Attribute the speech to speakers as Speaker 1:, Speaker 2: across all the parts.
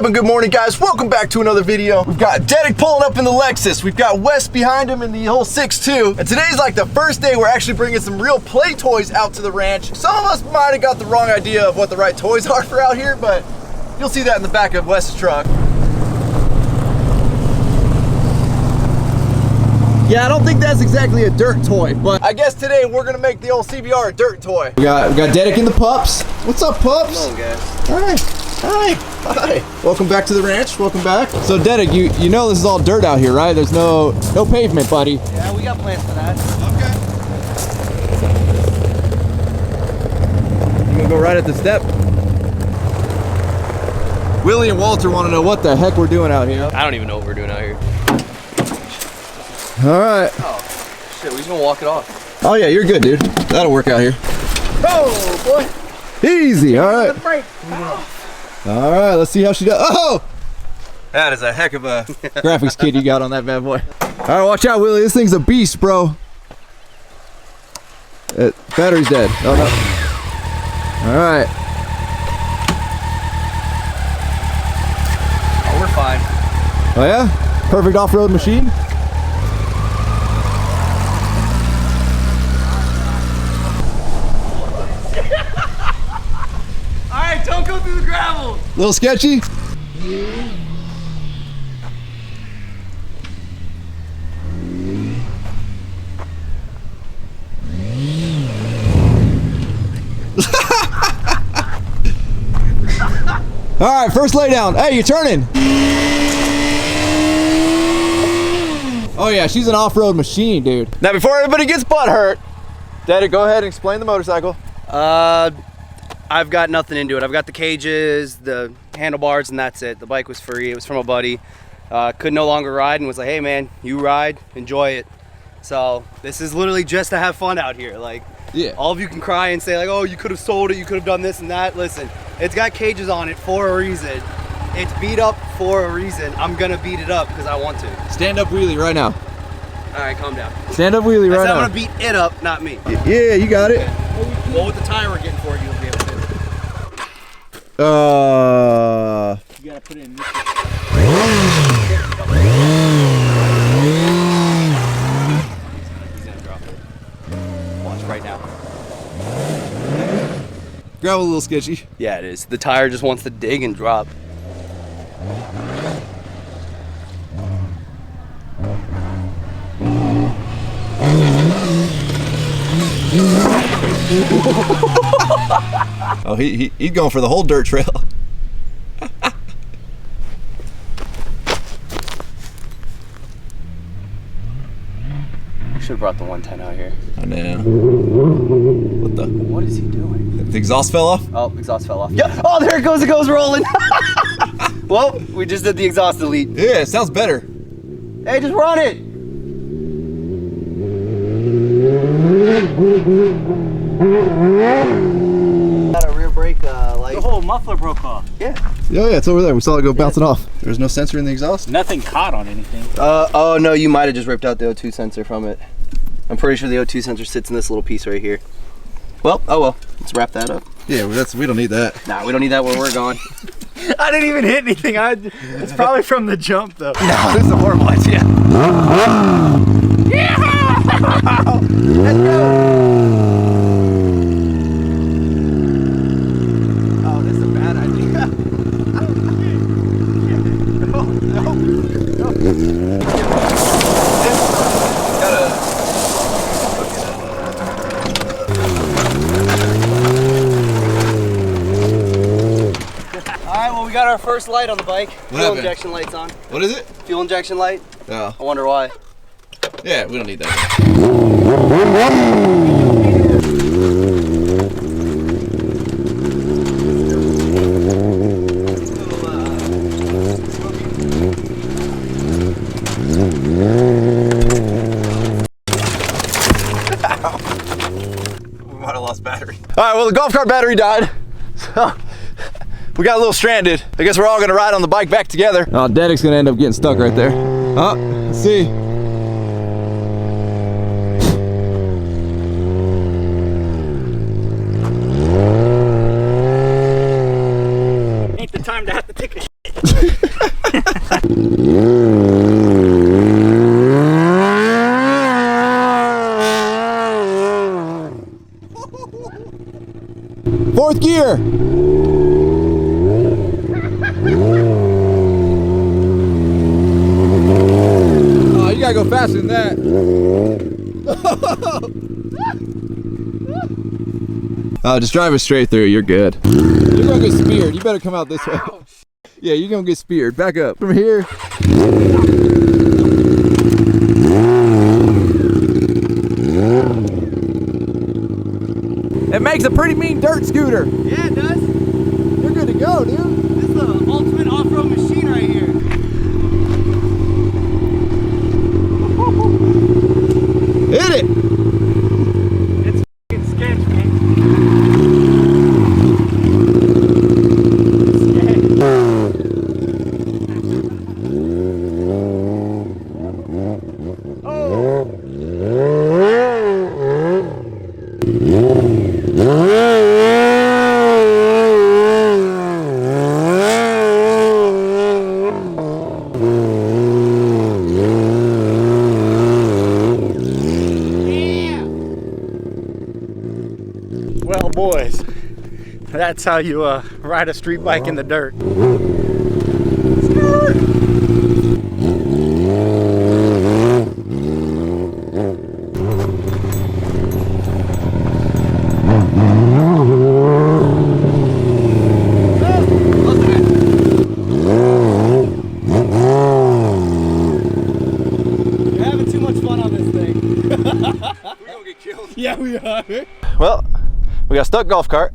Speaker 1: and good morning, guys. Welcome back to another video. We've got Dedic pulling up in the Lexus. We've got Wes behind him in the whole 6'2". And today's like the first day we're actually bringing some real play toys out to the ranch. Some of us might have got the wrong idea of what the right toys are for out here, but you'll see that in the back of Wes's truck. Yeah, I don't think that's exactly a dirt toy, but I guess today we're gonna make the old CBR a dirt toy. We got Dedic and the pups. What's up, pups?
Speaker 2: Hello, guys.
Speaker 1: Hi. Welcome back to the ranch. Welcome back. So, Dedic, you know this is all dirt out here, right? There's no pavement, buddy.
Speaker 2: Yeah, we got plans for that.
Speaker 1: Okay. You gonna go right at the step? Willie and Walter want to know what the heck we're doing out here.
Speaker 2: I don't even know what we're doing out here.
Speaker 1: All right.
Speaker 2: Oh, shit, we're just gonna walk it off.
Speaker 1: Oh yeah, you're good, dude. That'll work out here.
Speaker 2: Oh, boy.
Speaker 1: Easy, all right.
Speaker 2: Oh.
Speaker 1: All right, let's see how she does. Oh! That is a heck of a graphics kit you got on that bad boy. All right, watch out, Willie. This thing's a beast, bro. Battery's dead. Oh, no. All right.
Speaker 2: Oh, we're fine.
Speaker 1: Oh, yeah? Perfect off-road machine?
Speaker 2: Alright, don't go through the gravel.
Speaker 1: Little sketchy? All right, first lay down. Hey, you're turning. Oh yeah, she's an off-road machine, dude. Now before everybody gets butt hurt, Daddy, go ahead and explain the motorcycle.
Speaker 2: I've got nothing into it. I've got the cages, the handlebars, and that's it. The bike was free. It was from a buddy. Could no longer ride and was like, hey man, you ride, enjoy it. So this is literally just to have fun out here. Like,
Speaker 1: yeah.
Speaker 2: All of you can cry and say like, oh, you could have sold it, you could have done this and that. Listen, it's got cages on it for a reason. It's beat up for a reason. I'm gonna beat it up because I want to.
Speaker 1: Stand up wheelie right now.
Speaker 2: All right, calm down.
Speaker 1: Stand up wheelie right now.
Speaker 2: I'm gonna beat it up, not me.
Speaker 1: Yeah, you got it.
Speaker 2: Well, with the tire we're getting for it, you'll be able to. You gotta put it in this. He's gonna drop it. Watch right now.
Speaker 1: Gravel a little sketchy.
Speaker 2: Yeah, it is. The tire just wants to dig and drop.
Speaker 1: Oh, he's going for the whole dirt trail.
Speaker 2: Should have brought the 110 out here.
Speaker 1: I know. What
Speaker 2: is he doing?
Speaker 1: The exhaust fell off?
Speaker 2: Oh, exhaust fell off. Yeah. Oh, there it goes. It goes rolling. Well, we just did the exhaust delete.
Speaker 1: Yeah, it sounds better.
Speaker 2: Hey, just run it. Got a rear brake light.
Speaker 3: The whole muffler broke off.
Speaker 2: Yeah.
Speaker 1: Yeah, it's over there. We saw it go bouncing off. There's no sensor in the exhaust?
Speaker 3: Nothing caught on anything.
Speaker 2: Oh no, you might have just ripped out the O2 sensor from it. I'm pretty sure the O2 sensor sits in this little piece right here. Well, oh well. Let's wrap that up.
Speaker 1: Yeah, we don't need that.
Speaker 2: Nah, we don't need that where we're going.
Speaker 3: I didn't even hit anything. It's probably from the jump though.
Speaker 2: No, this is a horrible idea. Yeah! Let's go! Oh, this is a bad idea. No. Alright, well we got our first light on the bike. Fuel injection light's on.
Speaker 1: What is it?
Speaker 2: Fuel injection light.
Speaker 1: Oh.
Speaker 2: I wonder why.
Speaker 1: Yeah, we don't need that. We might have lost battery. All right, well, the golf cart battery died. So we got a little stranded. I guess we're all gonna ride on the bike back together. Oh, Dedic's gonna end up getting stuck right there. Oh, let's see.
Speaker 3: Ain't the time to have to take a shit.
Speaker 1: Fourth gear. Oh, you gotta go faster than that. Just drive it straight through. You're good. You're gonna get speared. You better come out this way. Yeah, you're gonna get speared. Back up from here. It makes a pretty mean dirt scooter.
Speaker 2: Yeah, it does.
Speaker 1: You're good to go, dude.
Speaker 2: This is the ultimate off-road machine right here.
Speaker 1: Hit it.
Speaker 3: It's f***ing sketch, man. Well, boys, that's how you ride a street bike in the dirt.
Speaker 2: You're having too much fun on this thing. We're gonna get killed.
Speaker 3: Yeah, we are.
Speaker 1: Well, we got a stuck golf cart.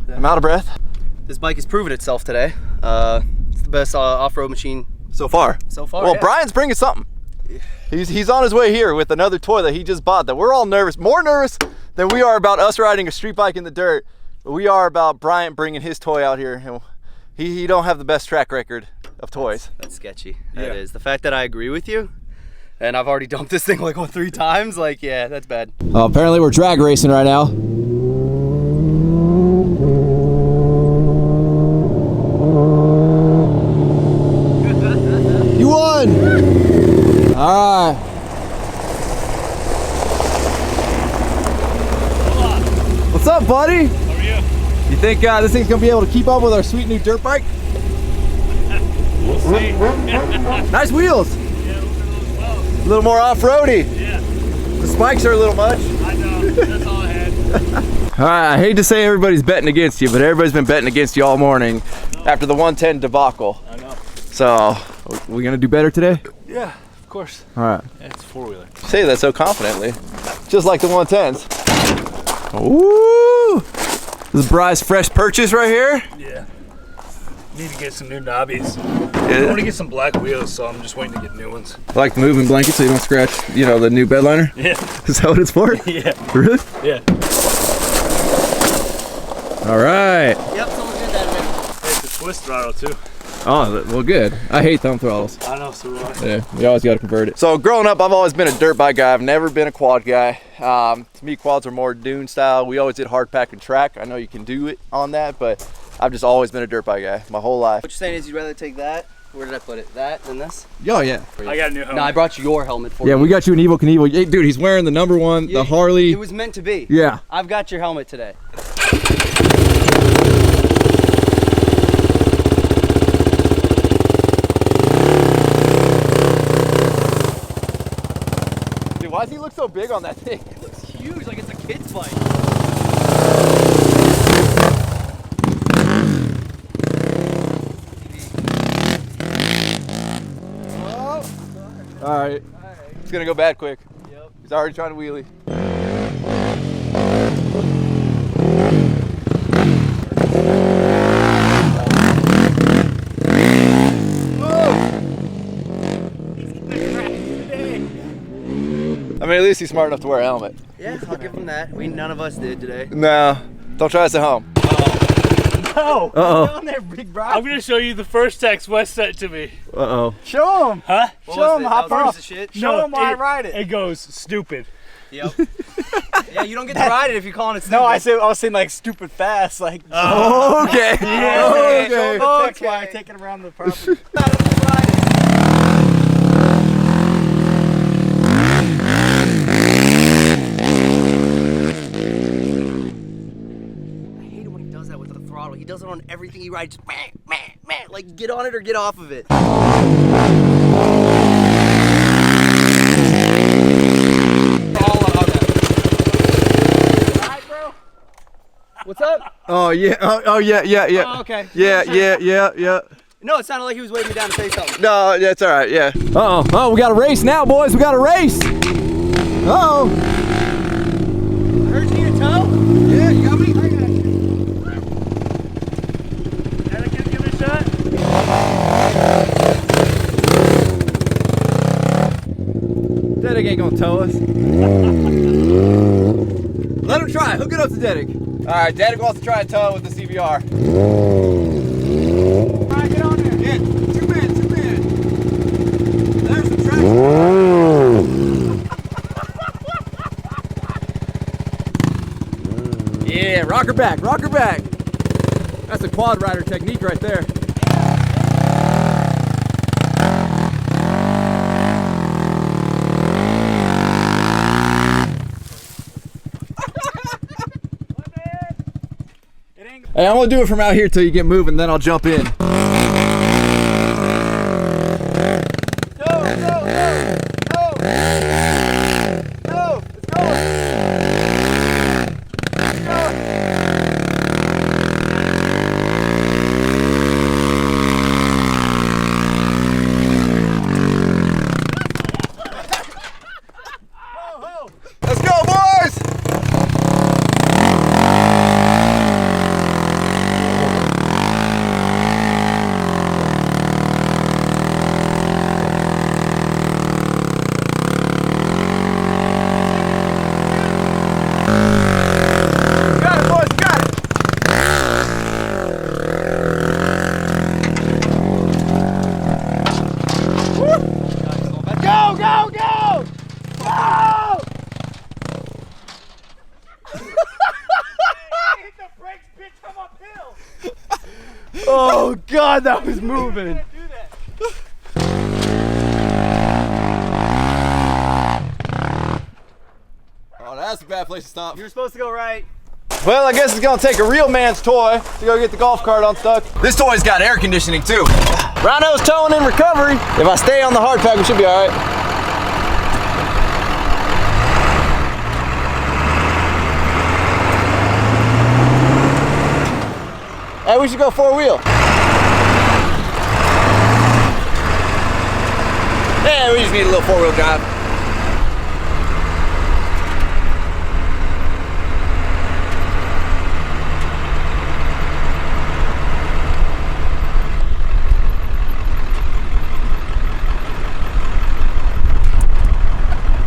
Speaker 1: I'm out of breath.
Speaker 2: This bike has proven itself today. It's the best off-road machine
Speaker 1: So far.
Speaker 2: so far.
Speaker 1: Well,
Speaker 2: yeah.
Speaker 1: Brian's bringing something. He's on his way here with another toy that he just bought that we're all nervous, more nervous than we are about us riding a street bike in the dirt. But we are about Brian bringing his toy out here. And he don't have the best track record of toys.
Speaker 2: That's sketchy. That is. The fact that I agree with you, and I've already dumped this thing like 3 times, like, yeah, that's bad.
Speaker 1: Apparently we're drag racing right now. You won! All right. What's up, buddy?
Speaker 3: How are you?
Speaker 1: You think this thing's gonna be able to keep up with our sweet new dirt bike?
Speaker 3: We'll see.
Speaker 1: Nice wheels.
Speaker 3: Yeah, look at those wells.
Speaker 1: A little more off-roady.
Speaker 3: Yeah,
Speaker 1: The spikes are a little much.
Speaker 3: I know. That's all I had.
Speaker 1: All right, I hate to say everybody's betting against you, but everybody's been betting against you all morning after the 110 debacle.
Speaker 3: I know.
Speaker 1: So, we gonna do better today?
Speaker 3: Yeah, of course.
Speaker 1: All right.
Speaker 3: Yeah, it's a four-wheeler.
Speaker 1: Say that so confidently. Just like the 110s. Ooh! This is Bry's fresh purchase right here.
Speaker 3: Yeah. Need to get some new knobbies. I
Speaker 1: Yeah.
Speaker 3: want to get some black wheels, so I'm just waiting to get new ones.
Speaker 1: Like the moving blanket so you don't scratch, you know, the new bed liner?
Speaker 3: Yeah.
Speaker 1: Is that what it's for?
Speaker 3: Yeah.
Speaker 1: Really?
Speaker 3: Yeah.
Speaker 1: All right.
Speaker 2: Yep, someone's doing that in there.
Speaker 3: It's a twist throttle, too.
Speaker 1: Oh, well, good. I hate thumb throttles.
Speaker 3: I know, so do I.
Speaker 1: Yeah, you always got to convert it. So growing up, I've always been a dirt bike guy. I've never been a quad guy. To me, quads are more dune style. We always did hard pack and track. I know you can do it on that, but I've just always been a dirt bike guy my whole life.
Speaker 2: What you're saying is you'd rather take that? Where did I put it? That than this?
Speaker 1: Oh, yeah.
Speaker 3: I got a new helmet.
Speaker 2: No, I brought you your helmet for
Speaker 1: Yeah,
Speaker 2: you.
Speaker 1: we got you an Evel Knievel. Hey, dude, he's wearing the number one,
Speaker 2: Yeah,
Speaker 1: the Harley.
Speaker 2: It was meant to be.
Speaker 1: Yeah.
Speaker 2: I've got your helmet today.
Speaker 1: Dude, why does he look so big on that thing?
Speaker 2: It looks huge, like it's a kid's bike.
Speaker 1: All right. It's gonna go bad quick.
Speaker 2: Yep.
Speaker 1: He's already trying to wheelie. I mean, at least he's smart enough to wear a helmet.
Speaker 2: Yeah, I'll give him that. None of us did today.
Speaker 1: No, don't try this at home.
Speaker 3: No!
Speaker 1: Uh-oh.
Speaker 2: On there, big bro.
Speaker 3: I'm going to show you the first text Wes sent to me.
Speaker 1: Uh-oh.
Speaker 3: Show him! Huh?
Speaker 2: Show him how far. Shit.
Speaker 3: Show him why I ride it. It goes stupid.
Speaker 2: Yep. Yeah, you don't get to ride it if you're calling it stupid.
Speaker 4: No, I was saying like stupid fast, like.
Speaker 1: Okay.
Speaker 3: Yeah.
Speaker 1: Okay.
Speaker 4: That's why I take it around the property.
Speaker 2: I don't ride it. everything he rides, like get on it or get off of it. What's up?
Speaker 1: Oh yeah. Oh yeah.
Speaker 2: Oh, okay.
Speaker 1: Yeah.
Speaker 2: No, it sounded like he was waving me down to say something.
Speaker 1: No, that's all right. Yeah.
Speaker 5: Uh-oh. Oh, we got a race now, boys. We got a race. Uh-oh.
Speaker 2: I heard you need a tow?
Speaker 1: Yeah, you got me?
Speaker 2: I got you.
Speaker 4: Give it a shot.
Speaker 5: Dedic ain't gonna tow us.
Speaker 1: Let him try. Hook it up to Dedic. All right, Dedic wants to try a tow with the CBR.
Speaker 4: All right, get on there.
Speaker 1: Yeah, two men. There's some traction.
Speaker 5: Yeah, rock her back, rock her back. That's a quad rider technique right there. Hey, I'm gonna do it from out here till you get moving, then I'll jump in.
Speaker 1: Go, let's go. Let's go, boys!
Speaker 5: Oh God, that was moving.
Speaker 1: Oh, that's a bad place to stop.
Speaker 2: You were supposed to go right.
Speaker 1: Well, I guess it's gonna take a real man's toy to go get the golf cart unstuck. This toy's got air conditioning too. Rhino's towing in recovery. If I stay on the hard pack, we should be all right. Hey, we should go four-wheel. Yeah, we just need a little four-wheel drive.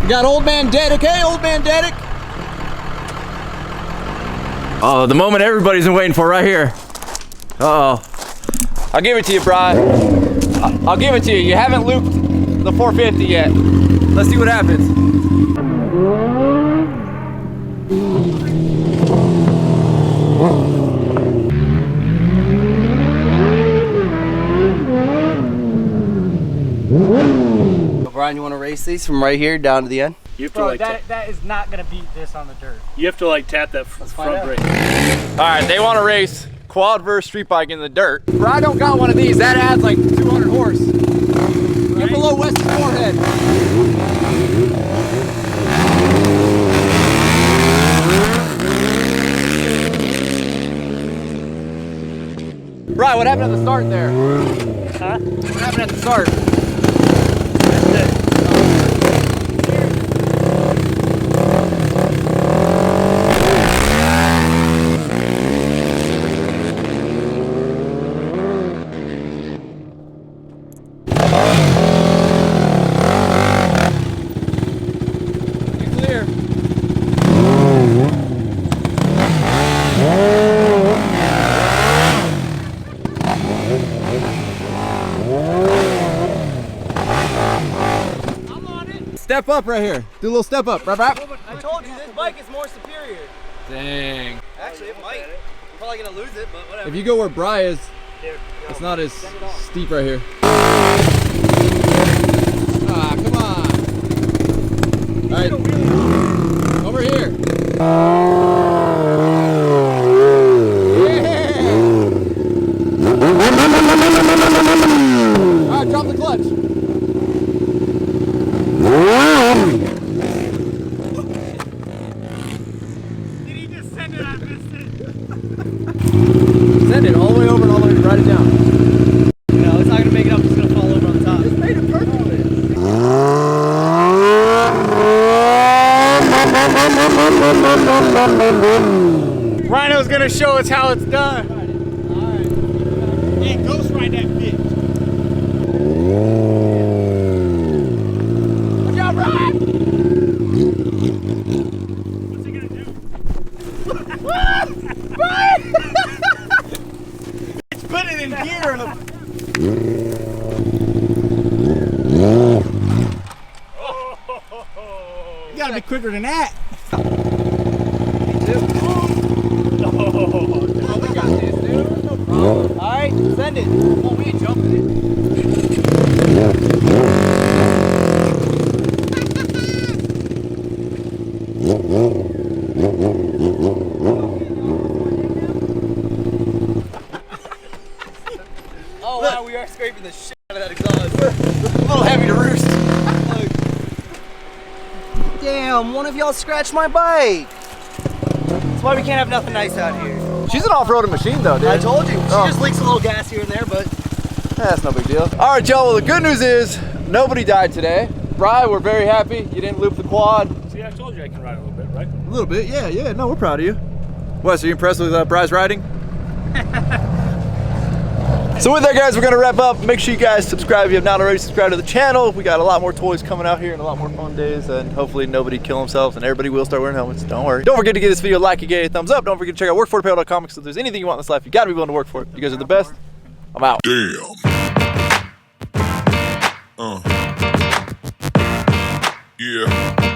Speaker 5: We got old man Dedic. Hey, old man Dedic. Oh, the moment everybody's been waiting for right here. Uh-oh.
Speaker 1: I'll give it to you, Brian. I'll give it to you. You haven't looped the 450 yet. Let's see what happens.
Speaker 2: Brian, you want to race these from right here down to the end?
Speaker 4: You have to
Speaker 3: Bro,
Speaker 4: like
Speaker 3: that is not gonna beat this on the dirt.
Speaker 4: you have to like tap that front brake.
Speaker 1: All right, they want to race quad versus street bike in the dirt. I don't got one of these. That adds like 200 horse. Get below Wes's forehead. Right, what happened at the start there?
Speaker 4: Huh?
Speaker 1: What happened at the start?
Speaker 5: Step up right here. Do a little step up. Rap, rap.
Speaker 2: I told you, this bike is more superior.
Speaker 5: Dang.
Speaker 2: Actually, it might. I'm probably going to lose it, but whatever.
Speaker 5: If you go where Bry is, it's not as steep right here. Ah, come on. All right. Over here. Yeah.
Speaker 1: off the clutch.
Speaker 4: Did he just send it? I missed it.
Speaker 5: Send it all the way over and all the way to write it down.
Speaker 2: No, it's not gonna make it up. It's gonna fall over on the top.
Speaker 5: It's made it perfectly.
Speaker 3: Rhino's gonna show us how it's done.
Speaker 4: Yeah, ghost ride that bitch.
Speaker 5: Good job, Ryan!
Speaker 4: What's he gonna do?
Speaker 3: Put it in gear. You gotta be quicker than that.
Speaker 5: Oh, we got this, dude. No problem.
Speaker 2: All right, send it.
Speaker 5: Oh, we ain't jumping it.
Speaker 2: Oh wow, we are scraping the shit out of that exhaust.
Speaker 1: A little heavy to roost.
Speaker 2: Damn, one of y'all scratched my bike. That's why we can't have nothing nice out here.
Speaker 1: She's an off-roading machine though, dude.
Speaker 2: I told you. She
Speaker 1: Oh.
Speaker 2: just leaks a little gas here and there, but
Speaker 1: That's no big deal. All right, y'all. Well, the good news is nobody died today. Bri, we're very happy. You didn't loop the quad.
Speaker 4: See, I told you I can ride a little bit, right?
Speaker 1: A little bit, yeah, yeah. No, we're proud of you. Wes, are you impressed with Bri's riding? So with that, guys, we're gonna wrap up. Make sure you guys subscribe if you have not already subscribed to the channel. We got a lot more toys coming out here and a lot more fun days, and hopefully nobody kill themselves and everybody will start wearing helmets. Don't worry. Don't forget to give this video a like and get a thumbs up. Don't forget to check out workforapparel.com because if there's anything you want in this life, you gotta be willing to work for it. You guys are the best. I'm out.
Speaker 6: Damn. Yeah.